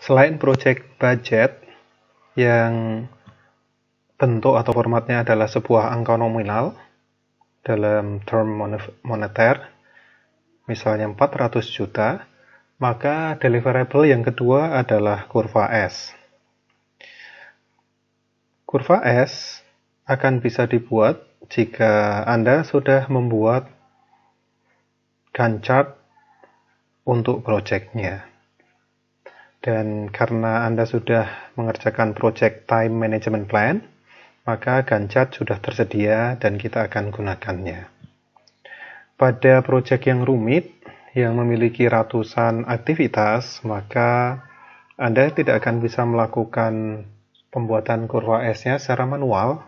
Selain project budget yang bentuk atau formatnya adalah sebuah angka nominal dalam term moneter, misalnya 400 juta, maka deliverable yang kedua adalah kurva S. Kurva S akan bisa dibuat jika Anda sudah membuat Gantt chart untuk project-nya. Dan karena Anda sudah mengerjakan project time management plan, maka Gantt chart sudah tersedia dan kita akan gunakannya. Pada project yang rumit, yang memiliki ratusan aktivitas, maka Anda tidak akan bisa melakukan pembuatan kurva S-nya secara manual.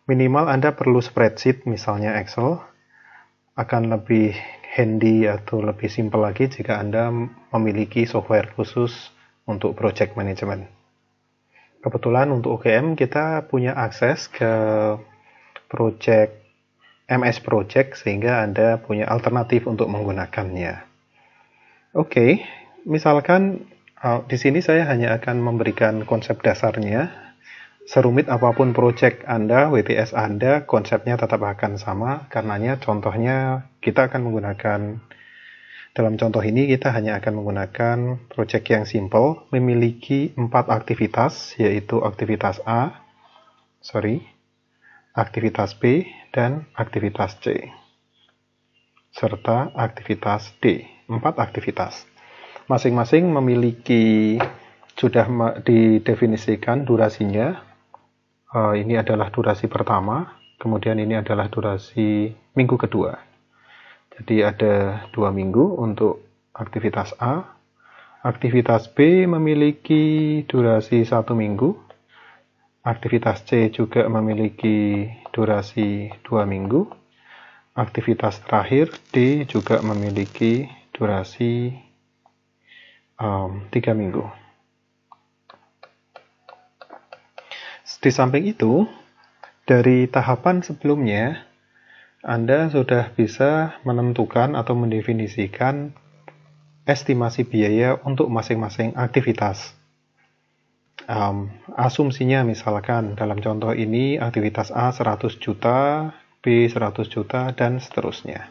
Minimal Anda perlu spreadsheet, misalnya Excel. Akan lebih handy atau lebih simpel lagi jika Anda memiliki software khusus untuk project management. Kebetulan untuk UGM kita punya akses ke project MS Project sehingga Anda punya alternatif untuk menggunakannya. Oke, misalkan di sini saya hanya akan memberikan konsep dasarnya. Serumit apapun project Anda, WTS Anda, konsepnya tetap akan sama. Karenanya contohnya kita akan menggunakan, dalam contoh ini kita hanya akan menggunakan project yang simple, memiliki 4 aktivitas, yaitu aktivitas aktivitas B, dan aktivitas C, serta aktivitas D, 4 aktivitas. Masing-masing memiliki, sudah didefinisikan durasinya. Ini adalah durasi pertama, kemudian ini adalah durasi minggu kedua. Jadi ada 2 minggu untuk aktivitas A. Aktivitas B memiliki durasi 1 minggu. Aktivitas C juga memiliki durasi 2 minggu. Aktivitas terakhir D juga memiliki durasi 3 minggu. Di samping itu, dari tahapan sebelumnya, Anda sudah bisa menentukan atau mendefinisikan estimasi biaya untuk masing-masing aktivitas. Asumsinya misalkan dalam contoh ini aktivitas A 100 juta, B 100 juta, dan seterusnya.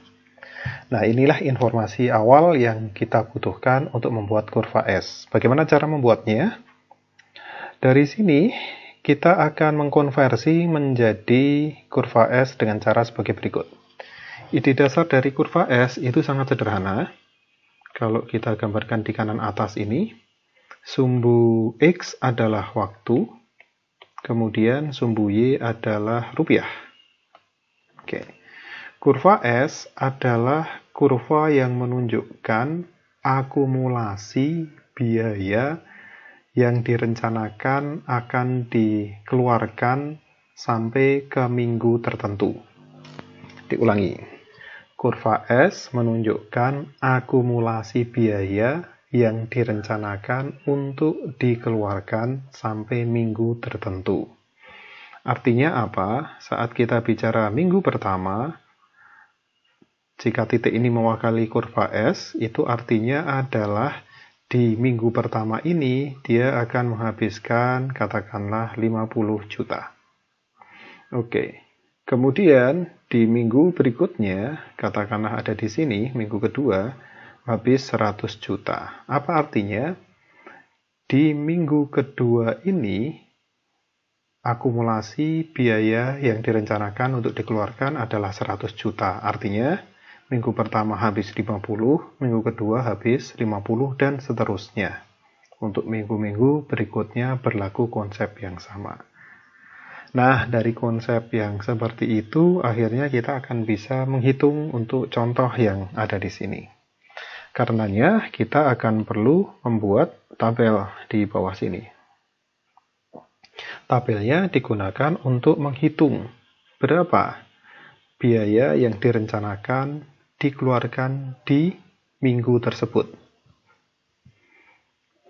Nah, inilah informasi awal yang kita butuhkan untuk membuat kurva S. Bagaimana cara membuatnya? Dari sini, kita akan mengkonversi menjadi kurva S dengan cara sebagai berikut. Ide dasar dari kurva S itu sangat sederhana. Kalau kita gambarkan di kanan atas ini, sumbu X adalah waktu, kemudian sumbu Y adalah rupiah. Oke. Kurva S adalah kurva yang menunjukkan akumulasi biaya yang direncanakan akan dikeluarkan sampai ke minggu tertentu. Diulangi. Kurva S menunjukkan akumulasi biaya yang direncanakan untuk dikeluarkan sampai minggu tertentu. Artinya apa? Saat kita bicara minggu pertama, jika titik ini mewakili kurva S, itu artinya adalah di minggu pertama ini, dia akan menghabiskan, katakanlah, 50 juta. Oke. Kemudian, di minggu berikutnya, katakanlah ada di sini, minggu kedua, habis 100 juta. Apa artinya? Di minggu kedua ini, akumulasi biaya yang direncanakan untuk dikeluarkan adalah 100 juta. Artinya, minggu pertama habis 50, minggu kedua habis 50, dan seterusnya. Untuk minggu-minggu berikutnya berlaku konsep yang sama. Nah, dari konsep yang seperti itu, akhirnya kita akan bisa menghitung untuk contoh yang ada di sini. Karenanya, kita akan perlu membuat tabel di bawah sini. Tabelnya digunakan untuk menghitung berapa biaya yang direncanakan dikeluarkan di minggu tersebut.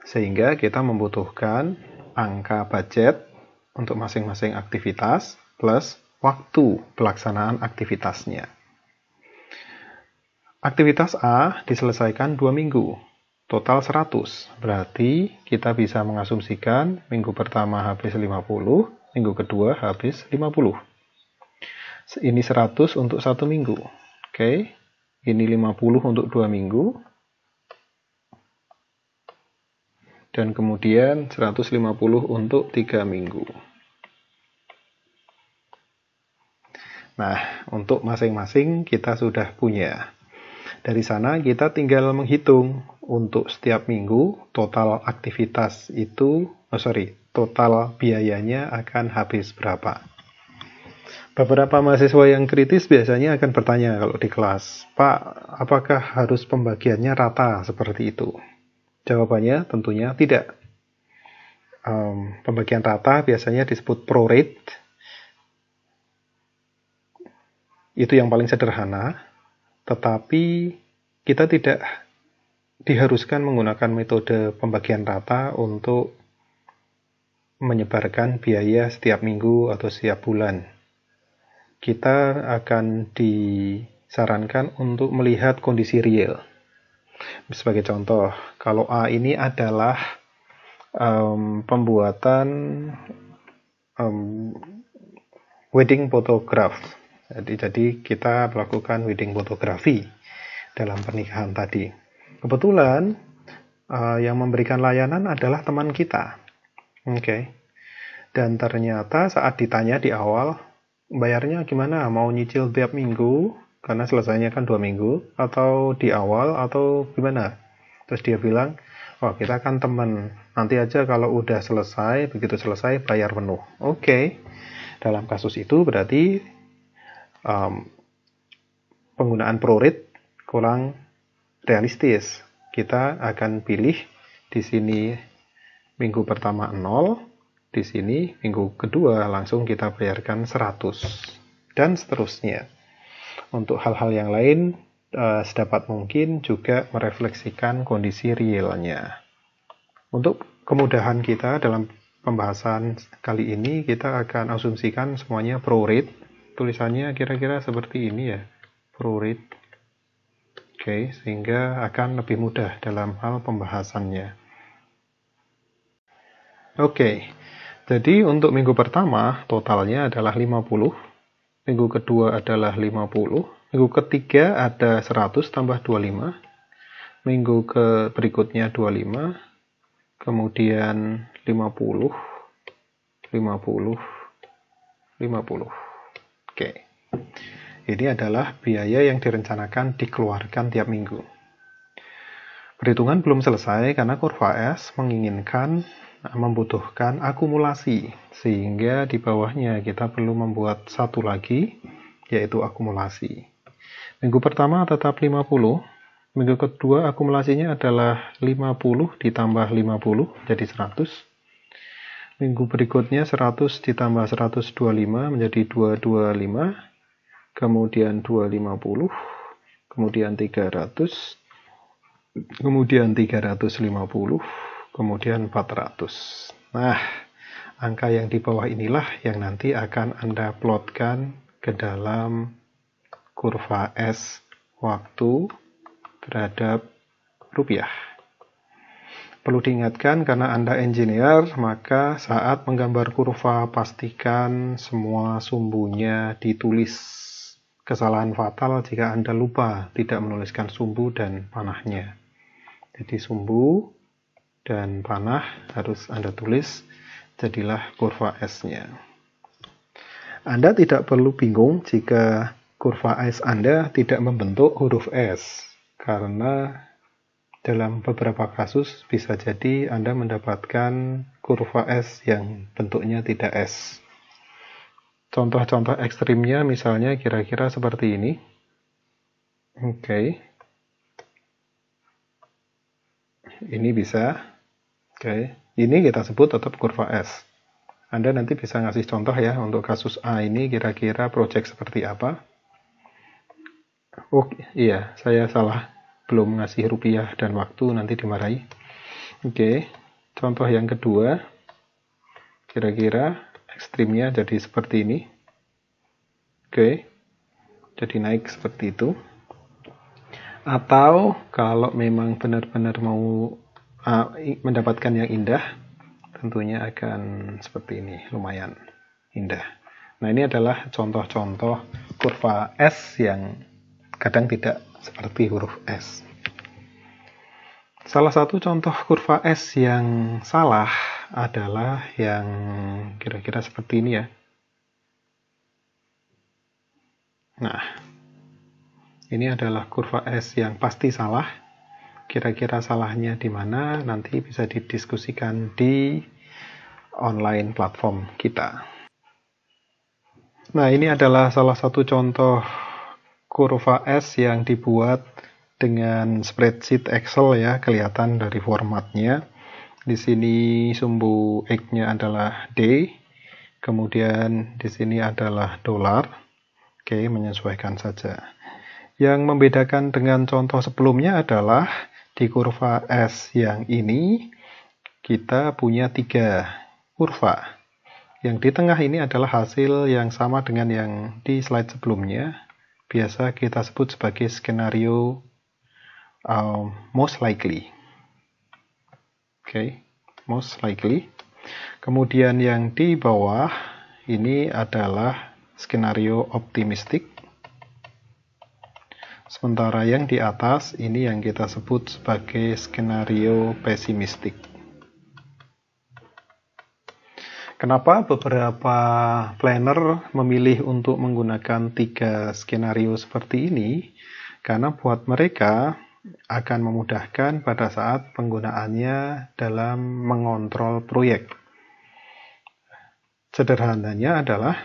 Sehingga kita membutuhkan angka budget untuk masing-masing aktivitas plus waktu pelaksanaan aktivitasnya. Aktivitas A diselesaikan 2 minggu. total 100. Berarti kita bisa mengasumsikan minggu pertama habis 50, minggu kedua habis 50. Ini 100 untuk 1 minggu. Oke. Ini 50 untuk 2 minggu. Dan kemudian 150 untuk 3 minggu. Nah, untuk masing-masing kita sudah punya. Dari sana kita tinggal menghitung untuk setiap minggu total aktivitas itu, total biayanya akan habis berapa. Beberapa mahasiswa yang kritis biasanya akan bertanya kalau di kelas, Pak, apakah harus pembagiannya rata seperti itu? Jawabannya tentunya tidak. Pembagian rata biasanya disebut prorate. Itu yang paling sederhana, tetapi kita tidak diharuskan menggunakan metode pembagian rata untuk menyebarkan biaya setiap minggu atau setiap bulan. Kita akan disarankan untuk melihat kondisi real. Sebagai contoh, kalau A ini adalah pembuatan wedding photograph. Jadi kita melakukan wedding fotografi dalam pernikahan tadi. Kebetulan yang memberikan layanan adalah teman kita. Oke. Dan ternyata saat ditanya di awal, bayarnya gimana? Mau nyicil tiap minggu? Karena selesainya kan 2 minggu, atau di awal, atau gimana? Terus dia bilang, oh kita kan teman, nanti aja kalau udah selesai, begitu selesai bayar penuh. Oke. Dalam kasus itu berarti penggunaan prorate kurang realistis. Kita akan pilih di sini minggu pertama 0, di sini minggu kedua langsung kita bayarkan 100, dan seterusnya. Untuk hal-hal yang lain, sedapat mungkin juga merefleksikan kondisi realnya. Untuk kemudahan kita dalam pembahasan kali ini, kita akan asumsikan semuanya prorate. Tulisannya kira-kira seperti ini ya, prorate. Oke, sehingga akan lebih mudah dalam hal pembahasannya. Oke, jadi untuk minggu pertama totalnya adalah 50, minggu kedua adalah 50, minggu ketiga ada 100 tambah 25, minggu berikutnya 25, kemudian 50, 50, 50. Oke. Ini adalah biaya yang direncanakan dikeluarkan tiap minggu. Perhitungan belum selesai karena kurva S membutuhkan akumulasi, sehingga di bawahnya kita perlu membuat satu lagi, yaitu akumulasi. Minggu pertama tetap 50, minggu kedua akumulasinya adalah 50 ditambah 50, jadi 100. Minggu berikutnya 100 ditambah 125 menjadi 225, kemudian 250, kemudian 300, kemudian 350, kemudian 400. Nah, angka yang di bawah inilah yang nanti akan Anda plotkan ke dalam kurva S waktu terhadap rupiah. Perlu diingatkan karena Anda engineer, maka saat menggambar kurva pastikan semua sumbunya ditulis. Kesalahan fatal jika Anda lupa tidak menuliskan sumbu dan panahnya. Jadi sumbu dan panah harus Anda tulis, jadilah kurva S-nya. Anda tidak perlu bingung jika kurva S Anda tidak membentuk huruf S, karena dalam beberapa kasus bisa jadi Anda mendapatkan kurva S yang bentuknya tidak S. Contoh-contoh ekstrimnya misalnya kira-kira seperti ini. Oke. Ini bisa. Oke. Ini kita sebut tetap kurva S. Anda nanti bisa ngasih contoh ya untuk kasus A ini kira-kira project seperti apa. Oh iya, saya salah. Belum ngasih rupiah dan waktu, nanti dimarahi. Oke. Contoh yang kedua. Kira-kira ekstrimnya jadi seperti ini. Oke. Jadi naik seperti itu. Atau kalau memang benar-benar mau mendapatkan yang indah, tentunya akan seperti ini, lumayan indah. Nah, ini adalah contoh-contoh kurva S yang kadang tidak seperti huruf S. Salah satu contoh kurva S yang salah adalah yang kira-kira seperti ini ya. Nah, ini adalah kurva S yang pasti salah. Kira-kira salahnya di mana nanti bisa didiskusikan di online platform kita. Nah, ini adalah salah satu contoh kurva S yang dibuat dengan spreadsheet Excel ya, kelihatan dari formatnya. Di sini sumbu X-nya adalah D, kemudian di sini adalah dolar. Oke, menyesuaikan saja. Yang membedakan dengan contoh sebelumnya adalah di kurva S yang ini kita punya 3 kurva. Yang di tengah ini adalah hasil yang sama dengan yang di slide sebelumnya. Biasa kita sebut sebagai skenario most likely. Oke, most likely. Kemudian yang di bawah ini adalah skenario optimistic. Sementara yang di atas ini yang kita sebut sebagai skenario pesimistik. Kenapa beberapa planner memilih untuk menggunakan 3 skenario seperti ini? Karena buat mereka akan memudahkan pada saat penggunaannya dalam mengontrol proyek. Sederhananya adalah,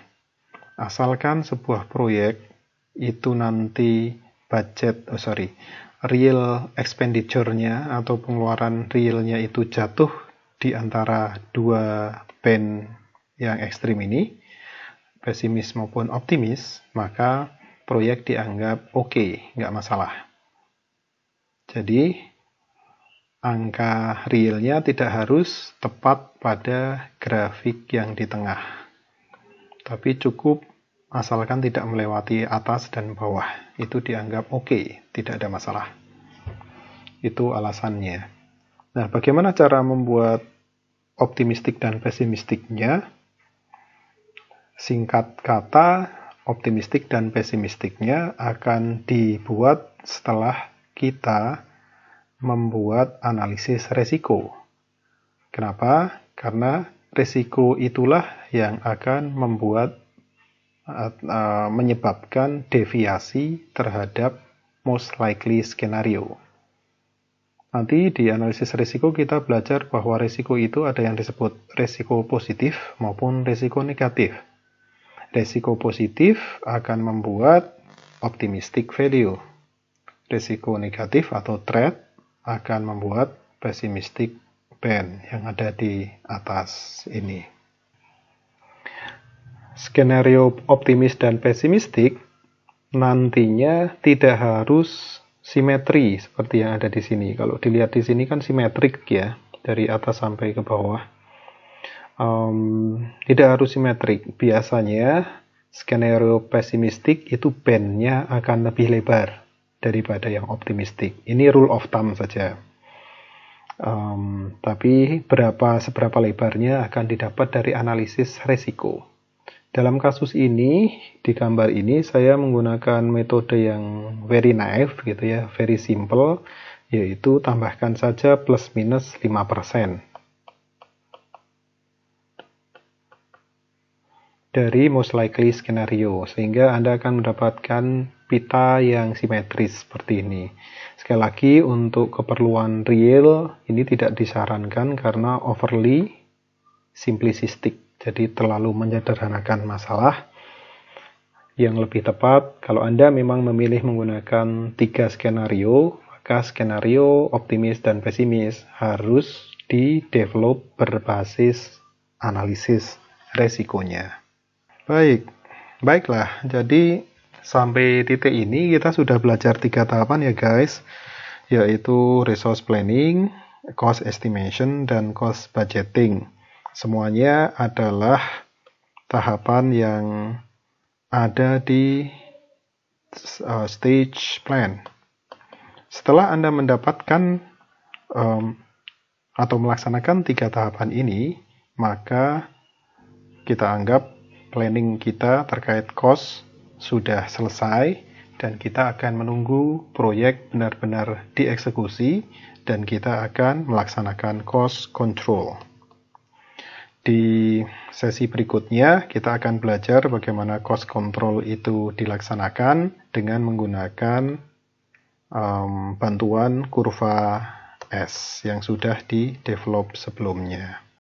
asalkan sebuah proyek itu nanti real expenditure-nya atau pengeluaran realnya itu jatuh di antara 2 band yang ekstrim ini, pesimis maupun optimis, maka proyek dianggap oke, nggak masalah. Jadi, angka realnya tidak harus tepat pada grafik yang di tengah. Tapi cukup asalkan tidak melewati atas dan bawah. Itu dianggap oke, tidak ada masalah. Itu alasannya. Nah, bagaimana cara membuat optimistik dan pesimistiknya? Singkat kata, optimistik dan pesimistiknya akan dibuat setelah kita membuat analisis resiko. Kenapa? Karena resiko itulah yang akan menyebabkan deviasi terhadap most likely skenario. Nanti di analisis risiko kita belajar bahwa risiko itu ada yang disebut risiko positif maupun risiko negatif. Risiko positif akan membuat optimistic value. Risiko negatif atau threat akan membuat pessimistic band yang ada di atas ini. Skenario optimis dan pesimistik nantinya tidak harus simetri seperti yang ada di sini. Kalau dilihat di sini kan simetrik ya, dari atas sampai ke bawah. Tidak harus simetrik. Biasanya skenario pesimistik itu bandnya akan lebih lebar daripada yang optimistik. Ini rule of thumb saja. Tapi seberapa lebarnya akan didapat dari analisis resiko. Dalam kasus ini, di gambar ini saya menggunakan metode yang very naive gitu ya, very simple, yaitu tambahkan saja plus minus 5% dari most likely skenario, sehingga Anda akan mendapatkan pita yang simetris seperti ini. Sekali lagi, untuk keperluan real, ini tidak disarankan karena overly simplistic. Jadi terlalu menyederhanakan masalah. Yang lebih tepat, kalau Anda memang memilih menggunakan 3 skenario, maka skenario optimis dan pesimis harus di-develop berbasis analisis resikonya. Baiklah. Jadi sampai titik ini kita sudah belajar 3 tahapan ya guys, yaitu resource planning, cost estimation, dan cost budgeting. Semuanya adalah tahapan yang ada di stage plan. Setelah Anda mendapatkan atau melaksanakan 3 tahapan ini, maka kita anggap planning kita terkait cost sudah selesai dan kita akan menunggu proyek benar-benar dieksekusi dan kita akan melaksanakan cost control. Di sesi berikutnya kita akan belajar bagaimana cost control itu dilaksanakan dengan menggunakan bantuan kurva S yang sudah di-develop sebelumnya.